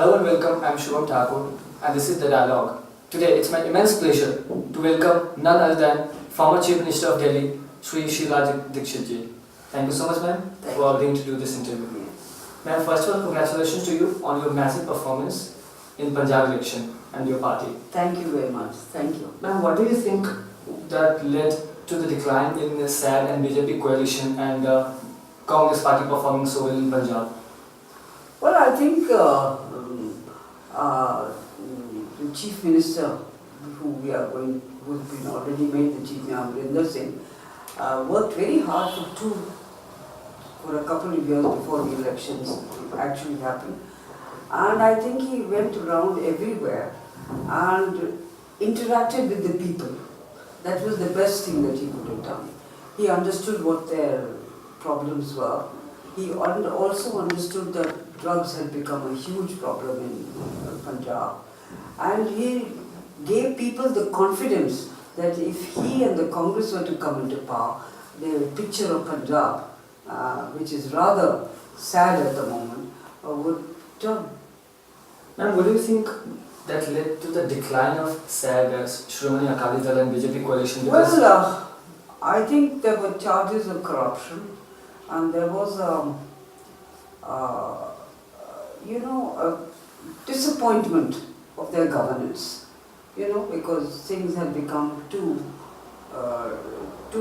Hello and welcome, I'm Sheila and this is The Dialogue. Today it's my immense pleasure to welcome none other than former Chief Minister of Delhi, Sheila Dikshit ji. Thank you so much ma'am for agreeing to do this interview. Ma'am, first of all, congratulations to you on your massive performance in Punjab election and your party. Thank you very much. Thank you. Ma'am, what do you think that led to the decline in the SAD and BJP coalition and Congress party performing so well in Punjab? Well, I think the Chief Minister, who has been already made the Chief Minister, Amrinder Singh, worked very hard for a couple of years before the elections actually happened. And I think he went around everywhere and interacted with the people. That was the best thing that he could have done. He understood what their problems were. He also understood that drugs had become a huge problem in Punjab. And he gave people the confidence that if he and the Congress were to come into power, the picture of Punjab, which is rather sad at the moment, would turn. Ma'am, what do you think that led to the decline of SAG as Shrimani Akali Dal and BJP coalition? Well, I think there were charges of corruption and there was a disappointment of their governance, because things had become too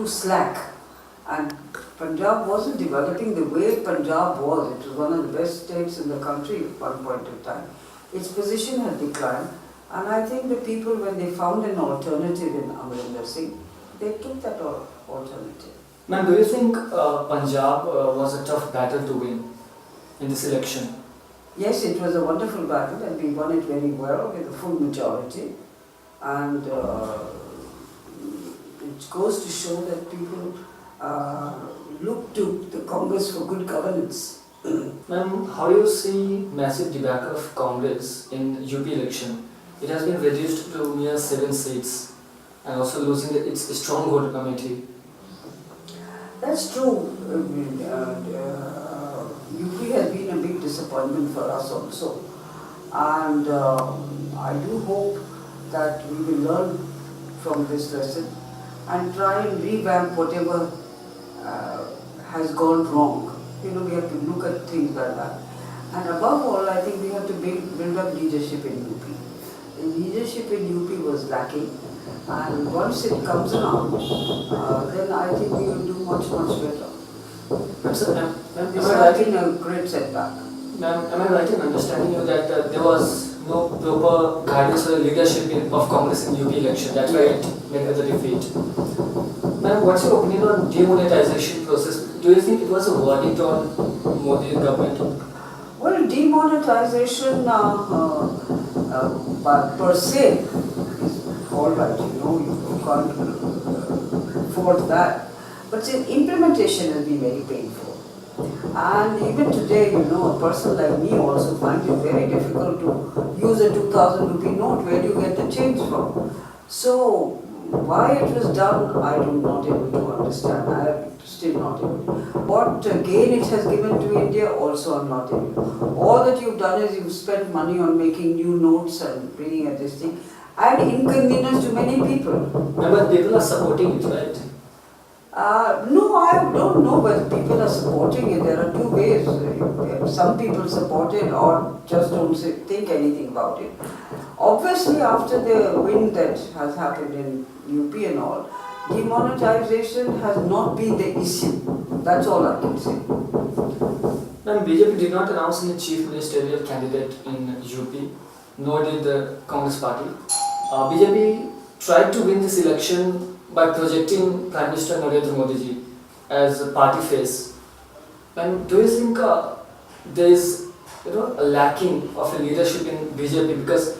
slack, and Punjab wasn't developing the way Punjab was. It was one of the best states in the country at one point in time. Its position had declined, and I think the people, when they found an alternative in Amrinder Singh, they took that alternative. Ma'am, do you think Punjab was a tough battle to win in this election? Yes, it was a wonderful battle and we won it very well with a full majority. And it goes to show that people look to the Congress for good governance. Ma'am, how do you see massive debacle of Congress in UP election? It has been reduced to mere 7 seats and also losing its stronghold committee. That's true. UP has been a big disappointment for us also. And I do hope that we will learn from this lesson and try and revamp whatever has gone wrong. We have to look at things like that. And above all, I think we have to build up leadership in UP. The leadership in UP was lacking. And once it comes around, then I think we will do much, much better. This has been a great setback. Ma'am, am I right in understanding you that there was no proper guidance or leadership of Congress in UP election? That's why it led to the defeat. Ma'am, what's your opinion on demonetization process? Do you think it was a verdict on Modi government? Well, demonetization per se is all right, you can't fault that. But implementation has been very painful. And even today, a person like me also finds it very difficult to use a 2,000 rupee note. Where do you get the change from? So, why it was done, I am not able to understand. I am still not able. What gain it has given to India, also I am not able. All that you've done is you've spent money on making new notes and bringing at this thing, and inconvenience to many people. But people are supporting it, right? No, I don't know whether people are supporting it. There are two ways. Some people support it or just don't think anything about it. Obviously, after the win that has happened in UP and all, demonetization has not been the issue. That's all I can say. Ma'am, BJP did not announce any chief ministerial candidate in UP, nor did the Congress party. BJP tried to win this election by projecting Prime Minister Narendra Modi ji as a party face. And do you think there is a lacking of a leadership in BJP? Because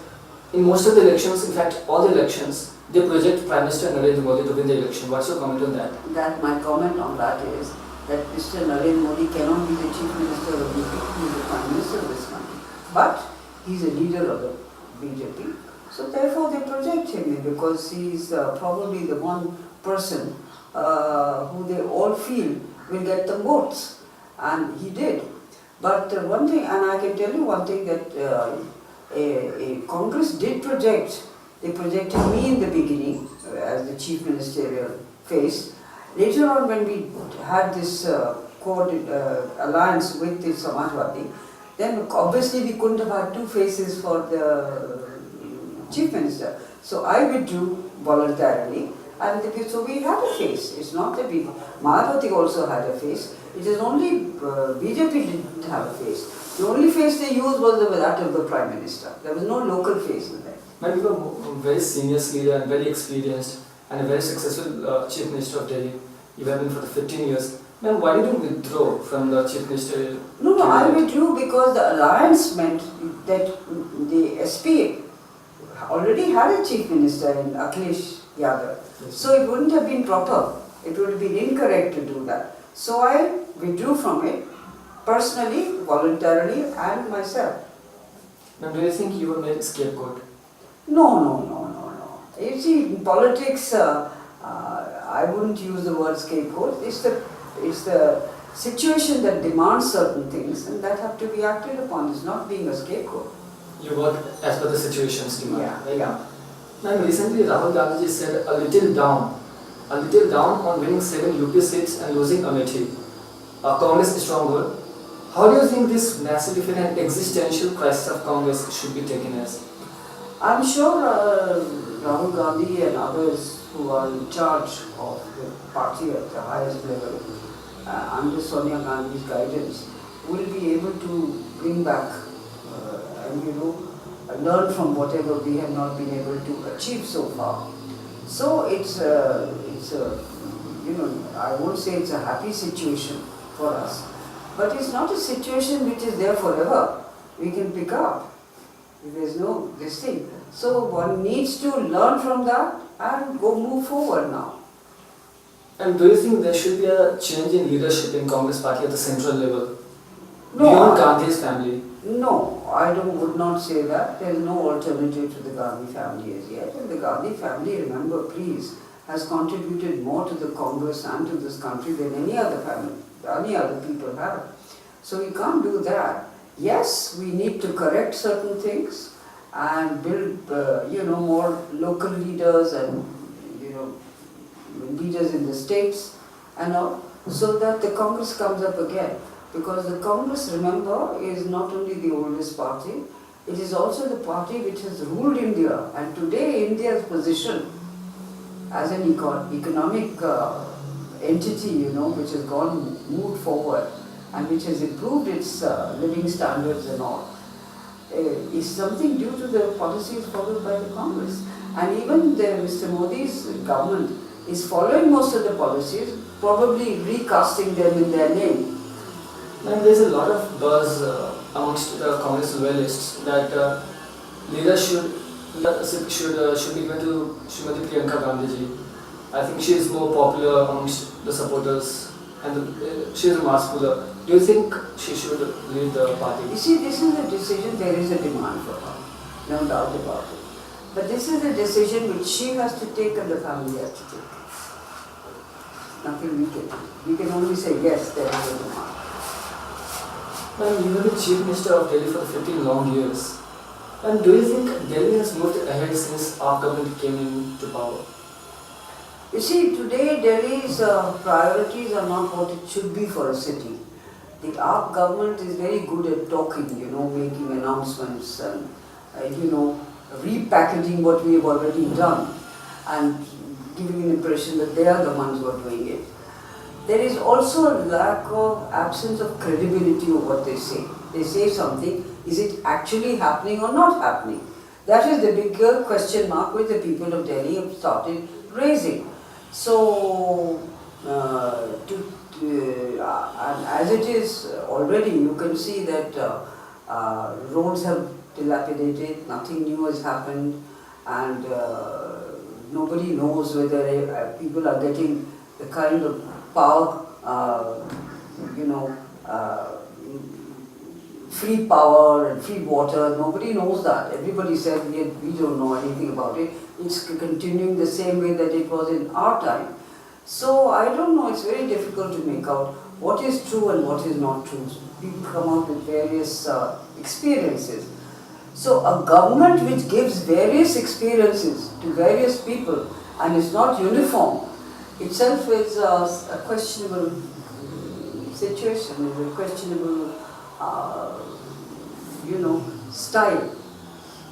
in most of the elections, in fact all the elections, they project Prime Minister Narendra Modi to win the election. What's your comment on that? My comment on that is that Mr. Narendra Modi cannot be the Chief Minister of UP, he is the Prime Minister of this country. But he is a leader of the BJP. So therefore they project him in because he is probably the one person who they all feel will get the votes. And he did. But one thing, and I can tell you one thing, that a Congress did project. They projected me in the beginning as the chief ministerial face. Later on, when we had this alliance with the Samajwadi, then obviously we couldn't have had two faces for the chief minister. So I withdrew voluntarily, and so we had a face. It's not that we, Mayawati also had a face. It is only BJP didn't have a face. The only face they used was that of the Prime Minister. There was no local face in there. Ma'am, you were a very senior leader and very experienced and a very successful Chief Minister of Delhi. You have been for 15 years. Ma'am, why did you withdraw from the Chief Minister? No, I withdrew because the alliance meant that the SP already had a Chief Minister in Akhilesh Yadav. Yes. So it wouldn't have been proper. It would have been incorrect to do that. So I withdrew from it, personally, voluntarily, and myself. Ma'am, do you think you were made a scapegoat? No. You see, in politics, I wouldn't use the word scapegoat. It's the situation that demands certain things, and that have to be acted upon. It's not being a scapegoat. You work as per the situation's demand. Yeah, right? yeah. Ma'am, recently Rahul Gandhi said a little down on winning 7 UP seats and losing Amethi. Congress is strong word. How do you think this massive and existential crisis of Congress should be taken as? I'm sure Rahul Gandhi and others who are in charge of the party at the highest level, under Sonia Gandhi's guidance, will be able to bring back and learn from whatever we have not been able to achieve so far. So it's I won't say it's a happy situation for us, but it's not a situation which is there forever. We can pick up. There's no this thing. So one needs to learn from that and move forward now. And do you think there should be a change in leadership in Congress party at the central level? No, Beyond Gandhi's family? No, would not say that. There is no alternative to the Gandhi family as yet. And the Gandhi family, remember please, has contributed more to the Congress and to this country than any other family, any other people have. So we can't do that. Yes, we need to correct certain things and build, more local leaders and, leaders in the states and all, so that the Congress comes up again. Because the Congress, remember, is not only the oldest party, it is also the party which has ruled India. And today India's position as an economic entity, which has moved forward and which has improved its living standards and all, is something due to the policies followed by the Congress. And even Mr. Modi's government is following most of the policies, probably recasting them in their name. And there's a lot of buzz amongst the Congress loyalists that leaders should be given to Srimati Priyanka Gandhiji. I think she is more popular amongst the supporters and she is a mass puller. Do you think she should lead the party? You see, this is a decision, there is a demand for her, no doubt about it. But this is a decision which she has to take and the family has to take. Nothing we can do. We can only say yes, there is a demand. Ma'am, you were the Chief Minister of Delhi for 15 long years. And do you think Delhi has moved ahead since our government came into power? You see, today Delhi's priorities are not what it should be for a city. The AAP government is very good at talking, making announcements and, repackaging what we have already done and giving an impression that they are the ones who are doing it. There is also a lack of absence of credibility of what they say. They say something, is it actually happening or not happening? That is the bigger question mark which the people of Delhi have started raising. So, and as it is already, you can see that roads have dilapidated, nothing new has happened, and nobody knows whether people are getting the kind of power, free power and free water. Nobody knows that. Everybody said we don't know anything about it. It's continuing the same way that it was in our time. So I don't know, it's very difficult to make out what is true and what is not true. People come out with various experiences. So a government which gives various experiences to various people and is not uniform itself is a questionable situation, is a questionable, style.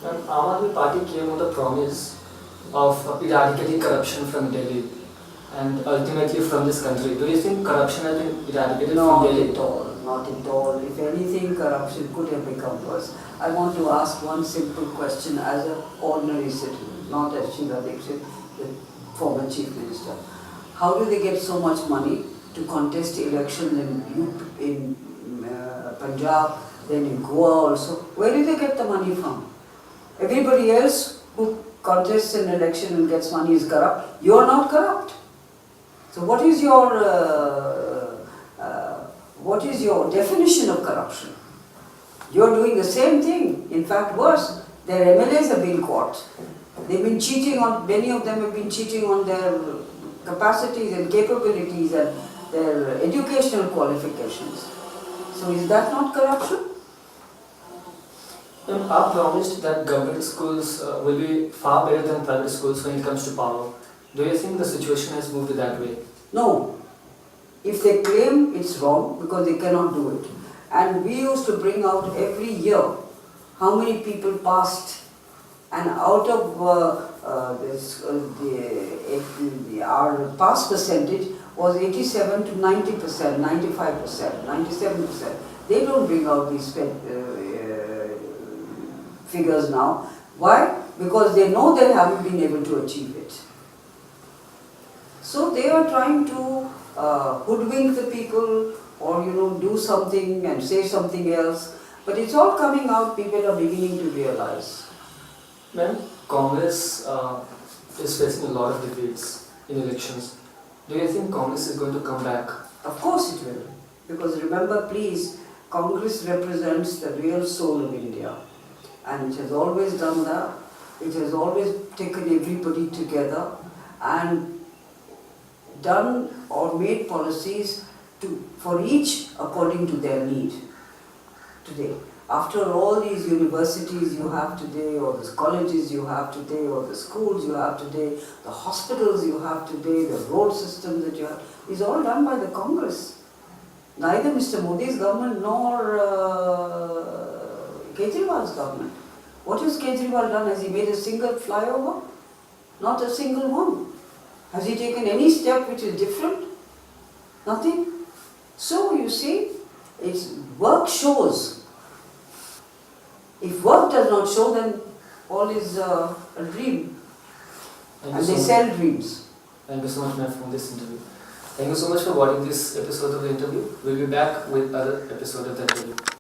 And Aam Aadmi Party came with a promise of eradicating corruption from Delhi and ultimately from this country. Do you think corruption has been eradicated from Not Delhi? at all, not at all. If anything, corruption could have become worse. I want to ask one simple question as an ordinary citizen, not as Sheila Dikshit, the former Chief Minister. How do they get so much money to contest elections in Punjab, then in Goa also? Where do they get the money from? Everybody else who contests an election and gets money is corrupt. You are not corrupt. So what is your definition of corruption? You are doing the same thing. In fact, worse. Their MLAs have been caught. They've been cheating on. Many of them have been cheating on their capacities and capabilities and their educational qualifications. So is that not corruption? AAP promised that government schools will be far better than private schools when it comes to power. Do you think the situation has moved that way? No. If they claim, it's wrong because they cannot do it. And we used to bring out every year how many people passed, and out of our pass percentage was 87 to 90%, 95%, 97%. They don't bring out these figures now. Why? Because they know they haven't been able to achieve it. So they are trying to hoodwink the people, or do something and say something else. But it's all coming out. People are beginning to realize. Ma'am, Congress is facing a lot of defeats in elections. Do you think Congress is going to come back? Of course it will. Because remember, please, Congress represents the real soul of India. And it has always done that. It has always taken everybody together and done or made policies for each according to their need today. After all these universities you have today, or the colleges you have today, or the schools you have today, the hospitals you have today, the road systems that you have, is all done by the Congress. Neither Mr. Modi's government nor Kejriwal's government. What has Kejriwal done? Has he made a single flyover? Not a single one. Has he taken any step which is different? Nothing. So you see, work shows. If work does not show, then all is a dream. And they sell dreams. Thank you so much, ma'am, for this interview. Thank you so much for watching this episode of the interview. We'll be back with other episode of the interview.